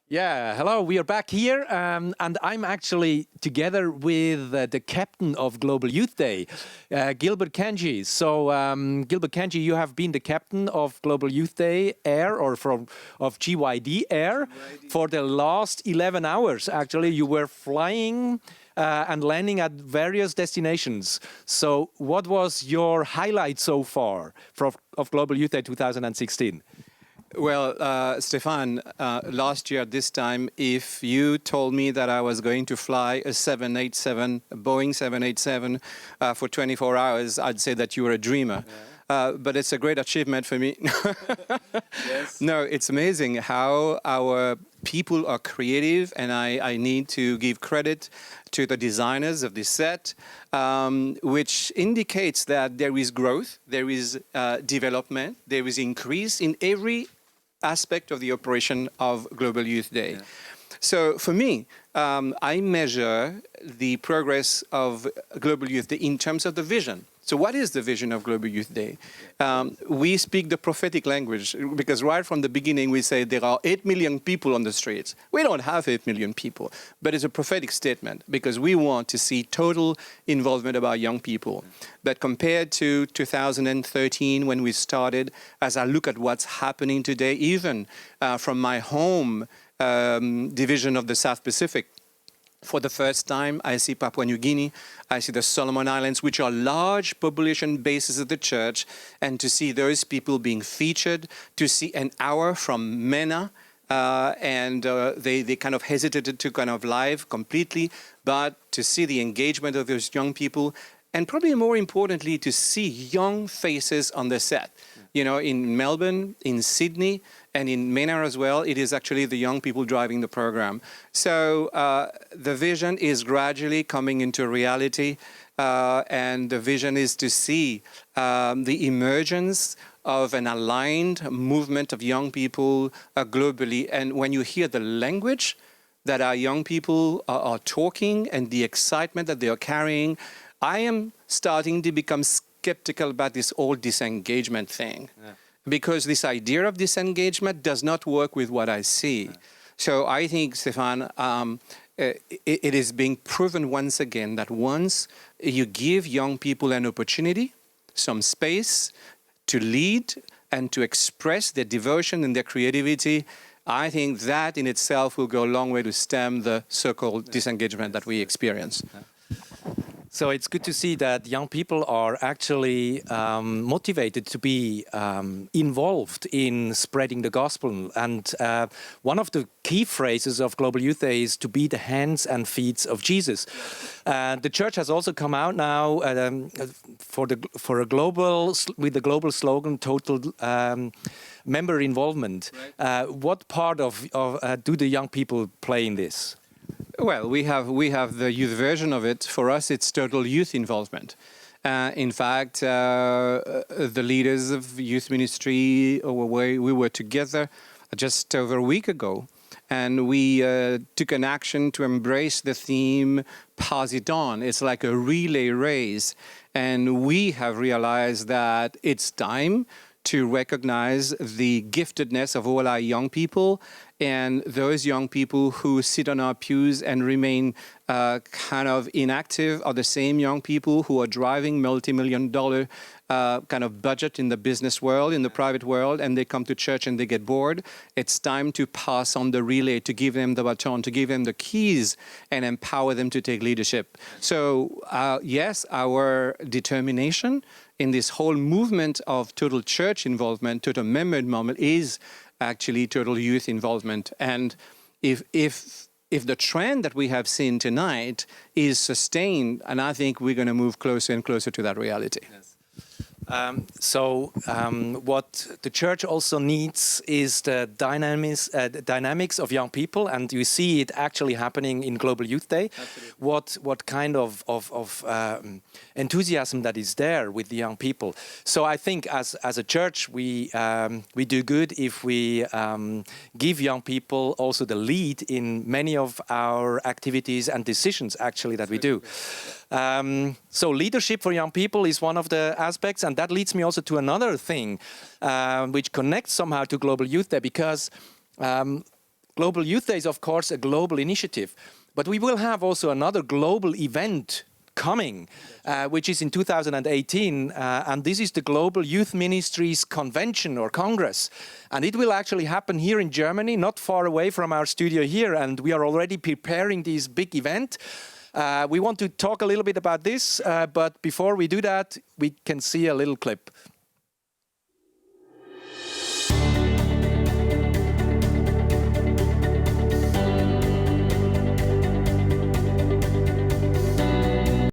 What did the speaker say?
Yeah, hello, we are back here, and I'm actually together with the captain of Global Youth Day, Gilbert Cangy. So, Gilbert Cangy, you have been the captain of Global Youth Day Air, or of GYD Air, for the last 11 hours. Actually, you were flying and landing at various destinations. So, what was your highlight so far of Global Youth Day 2016? Well, Stefan, last year at this time, if you told me that I was going to fly a 787, a Boeing 787 for 24 hours, I'd say that you were a dreamer. Yeah. But it's a great achievement for me. Yes. No, it's amazing how our people are creative, and I need to give credit to the designers of this set, which indicates that there is growth, there is development, there is increase in every aspect of the operation of Global Youth Day. Yeah. So for me, I measure the progress of Global Youth Day in terms of the vision. So what is the vision of Global Youth Day? We speak the prophetic language because right from the beginning we say there are 8 million people on the streets. We don't have 8 million people, but it's a prophetic statement because we want to see total involvement of our young people. But compared to 2013 when we started, as I look at what's happening today, even from my home division of the South Pacific, for the first time, I see Papua New Guinea, I see the Solomon Islands, which are large population bases of the church, and to see those people being featured, to see an hour from MENA, and they kind of hesitated to kind of live completely, but to see the engagement of those young people, and probably more importantly, to see young faces on the set. You know, in Melbourne, in Sydney, and in MENA as well, it is actually the young people driving the program. So the vision is gradually coming into reality, and the vision is to see the emergence of an aligned movement of young people globally. And when you hear the language that our young people are talking and the excitement that they are carrying, I am starting to become skeptical about this whole disengagement thing. Yeah. Because this idea of disengagement does not work with what I see. Yeah. So I think, Stefan, it is being proven once again that once you give young people an opportunity, some space to lead and to express their devotion and their creativity, I think that in itself will go a long way to stem the so-called disengagement that we experience. Yeah. So it's good to see that young people are actually motivated to be involved in spreading the gospel. And one of the key phrases of Global Youth Day is to be the hands and feet of Jesus. The church has also come out now with the global slogan, total member involvement. Right. What part of do the young people play in this? Well, we have the youth version of it. For us, it's total youth involvement. In fact, the leaders of youth ministry, we were together just over a week ago, and we took an action to embrace the theme, pass it on. It's like a relay race, and we have realized that it's time to recognize the giftedness of all our young people and those young people who sit on our pews and remain kind of inactive are the same young people who are driving multi-million-dollar kind of budget in the business world, in the private world, and they come to church and they get bored. It's time to pass on the relay, to give them the baton, to give them the keys and empower them to take leadership. So yes, our determination in this whole movement of total church involvement, total member involvement is actually total youth involvement. And if the trend that we have seen tonight is sustained, and I think we're going to move closer and closer to that reality. Yes. What the church also needs is the dynamics of young people, and you see it actually happening in Global Youth Day. Absolutely. What kind of enthusiasm that is there with the young people. So I think as a church we do good if we give young people also the lead in many of our activities and decisions actually that we do. So leadership for young people is one of the aspects, and that leads me also to another thing which connects somehow to Global Youth Day, because Global Youth Day is, of course, a global initiative. But we will have also another global event coming, which is in 2018, and this is the Global Youth Ministries Convention or Congress. And it will actually happen here in Germany, not far away from our studio here, and we are already preparing this big event. We want to talk a little bit about this, but before we do that, we can see a little clip.